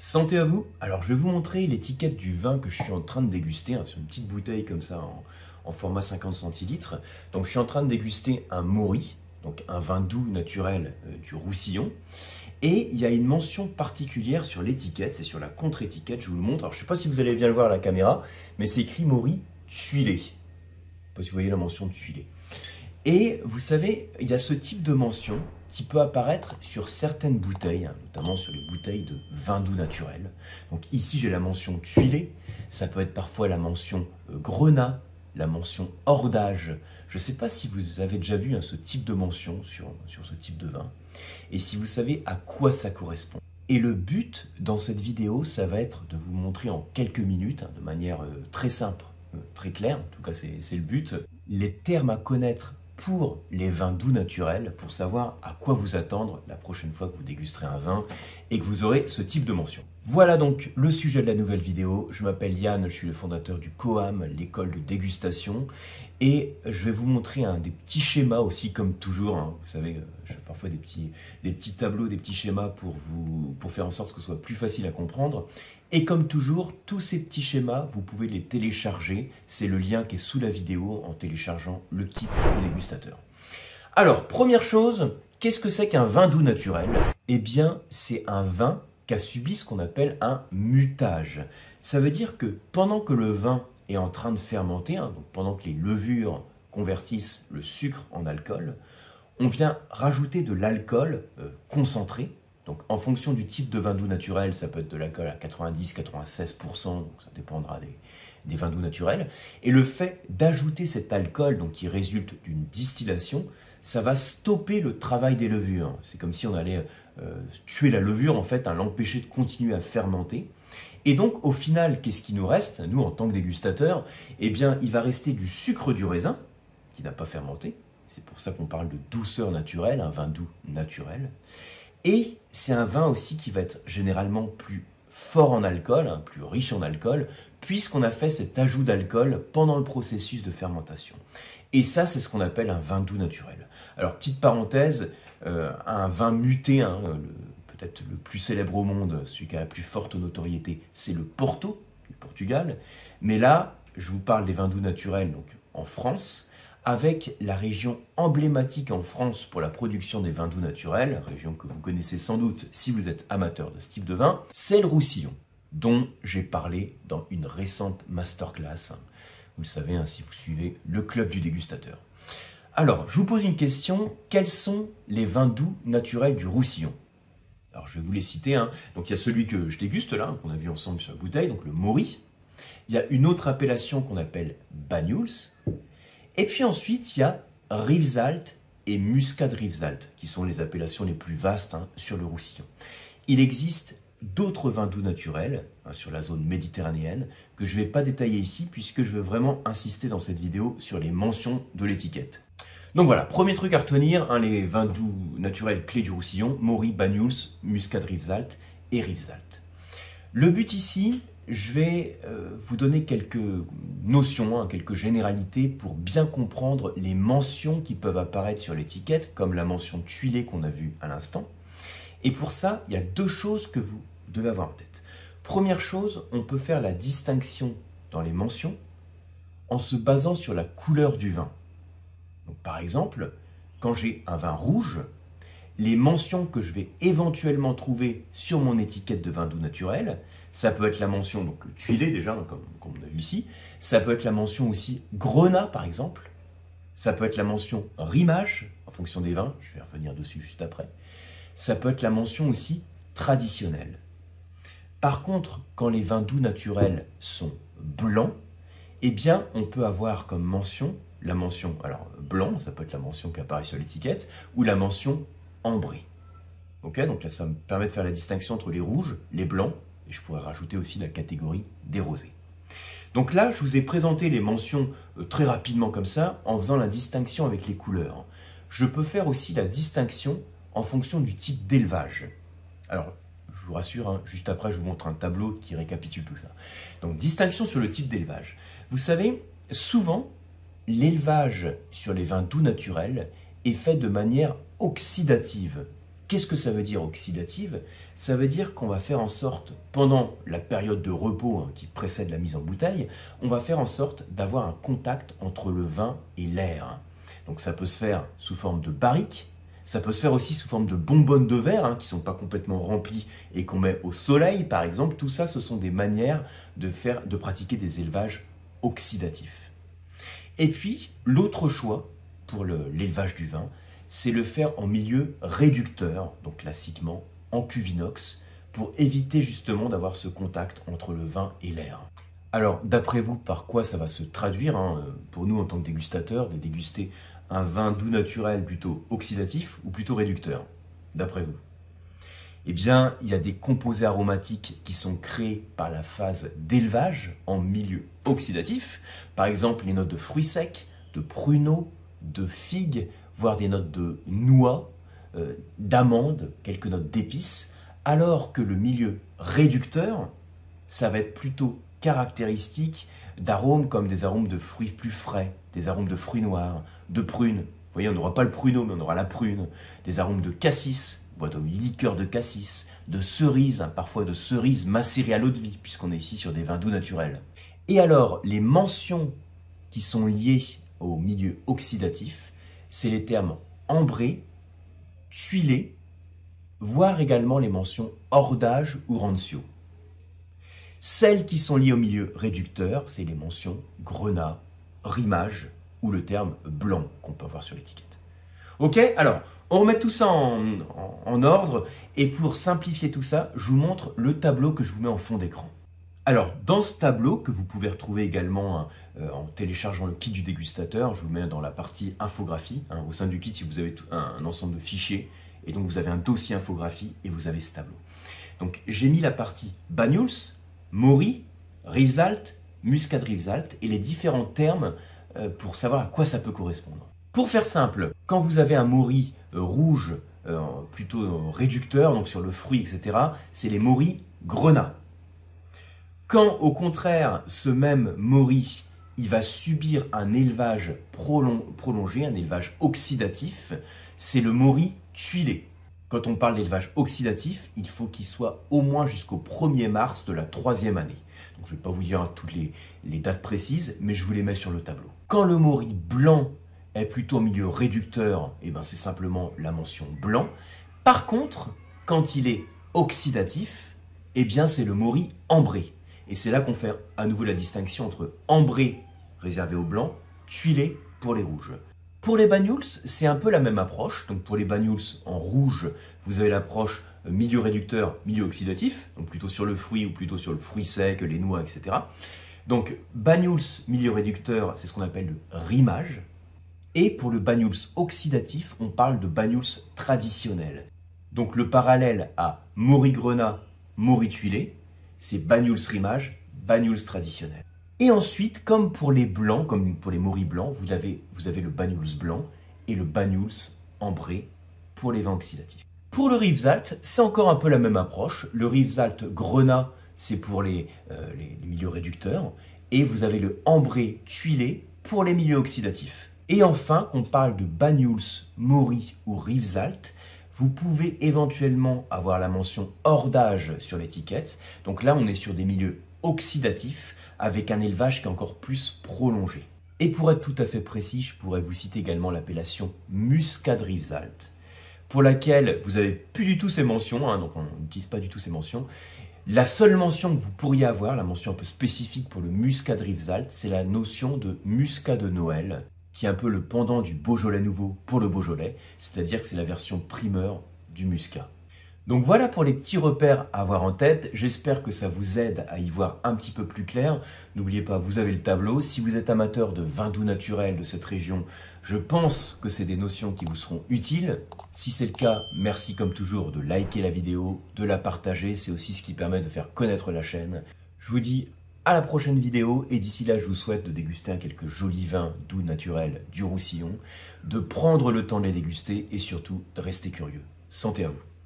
Santé à vous! Alors je vais vous montrer l'étiquette du vin que je suis en train de déguster, sur une petite bouteille comme ça en format 50 centilitres. Donc je suis en train de déguster un Maury, donc un vin doux naturel du Roussillon. Et il y a une mention particulière sur l'étiquette, c'est sur la contre-étiquette, je vous le montre. Alors je ne sais pas si vous allez bien le voir à la caméra, mais c'est écrit Maury tuilé. Je ne sais pas si vous voyez la mention tuilé. Et vous savez, il y a ce type de mention qui peut apparaître sur certaines bouteilles, notamment sur les bouteilles de vin doux naturel. Donc ici j'ai la mention tuilé, ça peut être parfois la mention grenat, la mention hors d'âge. Je ne sais pas si vous avez déjà vu ce type de mention sur ce type de vin, et si vous savez à quoi ça correspond. Et le but dans cette vidéo, ça va être de vous montrer en quelques minutes, de manière très simple, très claire, en tout cas c'est le but, les termes à connaître pour les vins doux naturels, pour savoir à quoi vous attendre la prochaine fois que vous dégusterez un vin et que vous aurez ce type de mention. Voilà donc le sujet de la nouvelle vidéo. Je m'appelle Yann, je suis le fondateur du COAM, l'école de dégustation, et je vais vous montrer des petits schémas aussi, comme toujours. Vous savez, j'ai parfois des petits tableaux, des petits schémas pour faire en sorte que ce soit plus facile à comprendre. Et comme toujours, tous ces petits schémas, vous pouvez les télécharger. C'est le lien qui est sous la vidéo en téléchargeant le kit du dégustateur. Alors, première chose, qu'est-ce que c'est qu'un vin doux naturel? Eh bien, c'est un vin qui a subi ce qu'on appelle un mutage. Ça veut dire que pendant que le vin est en train de fermenter, donc pendant que les levures convertissent le sucre en alcool, on vient rajouter de l'alcool concentré. Donc en fonction du type de vin doux naturel, ça peut être de l'alcool à 90-96%, donc ça dépendra des vins doux naturels. Et le fait d'ajouter cet alcool, donc qui résulte d'une distillation, ça va stopper le travail des levures. C'est comme si on allait tuer la levure, en fait, l'empêcher de continuer à fermenter. Et donc au final, qu'est-ce qui nous reste, nous en tant que dégustateurs? Eh bien, il va rester du sucre du raisin, qui n'a pas fermenté. C'est pour ça qu'on parle de douceur naturelle, un vin doux naturel. Et c'est un vin aussi qui va être généralement plus fort en alcool, plus riche en alcool, puisqu'on a fait cet ajout d'alcool pendant le processus de fermentation. Et ça, c'est ce qu'on appelle un vin doux naturel. Alors, petite parenthèse, un vin muté, peut-être le plus célèbre au monde, celui qui a la plus forte notoriété, c'est le Porto, du Portugal. Mais là, je vous parle des vins doux naturels, donc en France, avec la région emblématique en France pour la production des vins doux naturels, région que vous connaissez sans doute si vous êtes amateur de ce type de vin, c'est le Roussillon, dont j'ai parlé dans une récente masterclass. Vous le savez, si vous suivez le club du dégustateur. Alors, je vous pose une question, quels sont les vins doux naturels du Roussillon? Alors, je vais vous les citer. Donc, il y a celui que je déguste là, qu'on a vu ensemble sur la bouteille, donc le Maury. Il y a une autre appellation qu'on appelle Banyuls. Et puis ensuite, il y a Rivesaltes et Muscat Rivesaltes, qui sont les appellations les plus vastes sur le Roussillon. Il existe d'autres vins doux naturels sur la zone méditerranéenne que je ne vais pas détailler ici, puisque je veux vraiment insister dans cette vidéo sur les mentions de l'étiquette. Donc voilà, premier truc à retenir, les vins doux naturels clés du Roussillon, Maury, Banyuls, Muscat Rivesaltes et Rivesaltes. Le but ici, je vais vous donner quelques notions, quelques généralités pour bien comprendre les mentions qui peuvent apparaître sur l'étiquette, comme la mention tuilé qu'on a vue à l'instant. Et pour ça, il y a deux choses que vous devez avoir en tête. Première chose, on peut faire la distinction dans les mentions en se basant sur la couleur du vin. Donc, par exemple, quand j'ai un vin rouge, les mentions que je vais éventuellement trouver sur mon étiquette de vin doux naturel, ça peut être la mention, donc le tuilé déjà, comme on a vu ici. Ça peut être la mention aussi grenat, par exemple. Ça peut être la mention rimage, en fonction des vins. Je vais revenir dessus juste après. Ça peut être la mention aussi traditionnelle. Par contre, quand les vins doux naturels sont blancs, eh bien, on peut avoir comme mention, la mention, alors blanc, ça peut être la mention qui apparaît sur l'étiquette, ou la mention ambré. Okay, donc là, ça me permet de faire la distinction entre les rouges, les blancs, et je pourrais rajouter aussi la catégorie des rosés. Donc là, je vous ai présenté les mentions très rapidement comme ça, en faisant la distinction avec les couleurs. Je peux faire aussi la distinction en fonction du type d'élevage. Alors, je vous rassure, juste après, je vous montre un tableau qui récapitule tout ça. Donc, distinction sur le type d'élevage. Vous savez, souvent, l'élevage sur les vins doux naturels est fait de manière oxydative. qu'est-ce que ça veut dire oxydative? Ça veut dire qu'on va faire en sorte, pendant la période de repos qui précède la mise en bouteille, on va faire en sorte d'avoir un contact entre le vin et l'air. Donc ça peut se faire sous forme de barrique, ça peut se faire aussi sous forme de bonbonnes de verre qui ne sont pas complètement remplies et qu'on met au soleil par exemple. Tout ça, ce sont des manières de pratiquer des élevages oxydatifs. Et puis, l'autre choix pour l'élevage du vin, c'est le faire en milieu réducteur, donc classiquement en cuve inox, pour éviter justement d'avoir ce contact entre le vin et l'air. Alors, d'après vous, par quoi ça va se traduire pour nous en tant que dégustateurs, de déguster un vin doux naturel plutôt oxydatif ou plutôt réducteur, d'après vous? Eh bien, il y a des composés aromatiques qui sont créés par la phase d'élevage en milieu oxydatif. Par exemple, les notes de fruits secs, de pruneaux, de figues, voire des notes de noix, d'amandes, quelques notes d'épices, alors que le milieu réducteur, ça va être plutôt caractéristique d'arômes comme des arômes de fruits plus frais, des arômes de fruits noirs, de prunes. Vous voyez, on n'aura pas le pruneau, mais on aura la prune, des arômes de cassis, boîte aux liqueurs de cassis, de cerises, parfois de cerises macérées à l'eau de vie, puisqu'on est ici sur des vins doux naturels. Et alors, les mentions qui sont liées au milieu oxydatif, c'est les termes ambré, tuilé, voire également les mentions ordage ou rancio. Celles qui sont liées au milieu réducteur, c'est les mentions grenat, rimage ou le terme blanc qu'on peut voir sur l'étiquette. Ok, alors on remet tout ça en ordre et pour simplifier tout ça, je vous montre le tableau que je vous mets en fond d'écran. Alors dans ce tableau que vous pouvez retrouver également en téléchargeant le kit du dégustateur, je vous mets dans la partie infographie. Au sein du kit, si vous avez un ensemble de fichiers et donc vous avez un dossier infographie et vous avez ce tableau. Donc j'ai mis la partie Banyuls, Maury, Rivesaltes, Muscat Rivesaltes et les différents termes pour savoir à quoi ça peut correspondre. Pour faire simple, quand vous avez un Maury rouge, plutôt réducteur, donc sur le fruit, etc., c'est les Maury grenat. Quand au contraire, ce même Maury, il va subir un élevage prolongé, un élevage oxydatif, c'est le Maury tuilé. Quand on parle d'élevage oxydatif, il faut qu'il soit au moins jusqu'au 1er mars de la 3e année. Donc, je ne vais pas vous dire toutes les dates précises, mais je vous les mets sur le tableau. Quand le Maury blanc est plutôt en milieu réducteur, eh ben c'est simplement la mention blanc. Par contre, quand il est oxydatif, eh bien c'est le Maury ambré. Et c'est là qu'on fait à nouveau la distinction entre ambré réservé aux blancs, tuilé pour les rouges. Pour les Banyuls, c'est un peu la même approche. Donc pour les Banyuls en rouge, vous avez l'approche milieu réducteur, milieu oxydatif, donc plutôt sur le fruit ou plutôt sur le fruit sec, les noix, etc. Donc Banyuls milieu réducteur, c'est ce qu'on appelle le rimage. Et pour le Banyuls oxydatif, on parle de Banyuls traditionnel. Donc le parallèle à Maury grenat, Maury tuilé, c'est Banyuls rimage, Banyuls traditionnel. Et ensuite, comme pour les blancs, comme pour les Maury blancs, vous avez le Banyuls blanc et le Banyuls ambré pour les vins oxydatifs. Pour le Rivesaltes, c'est encore un peu la même approche. Le Rivesaltes grenat, c'est pour les milieux réducteurs. Et vous avez le ambré tuilé pour les milieux oxydatifs. Et enfin, qu'on parle de Banyuls, Maury ou Rivesaltes, vous pouvez éventuellement avoir la mention hors d'âge sur l'étiquette. Donc là, on est sur des milieux oxydatifs avec un élevage qui est encore plus prolongé. Et pour être tout à fait précis, je pourrais vous citer également l'appellation Muscat Rivesaltes, pour laquelle vous n'avez plus du tout ces mentions, donc on n'utilise pas du tout ces mentions. La seule mention que vous pourriez avoir, la mention un peu spécifique pour le Muscat Rivesaltes, c'est la notion de Muscat de Noël, qui est un peu le pendant du Beaujolais nouveau pour le Beaujolais, c'est-à-dire que c'est la version primeur du Muscat. Donc voilà pour les petits repères à avoir en tête. J'espère que ça vous aide à y voir un petit peu plus clair. N'oubliez pas, vous avez le tableau. Si vous êtes amateur de vin doux naturel de cette région, je pense que c'est des notions qui vous seront utiles. Si c'est le cas, merci comme toujours de liker la vidéo, de la partager. C'est aussi ce qui permet de faire connaître la chaîne. Je vous dis à la prochaine vidéo et d'ici là, je vous souhaite de déguster quelques jolis vins doux naturels du Roussillon, de prendre le temps de les déguster et surtout de rester curieux. Santé à vous!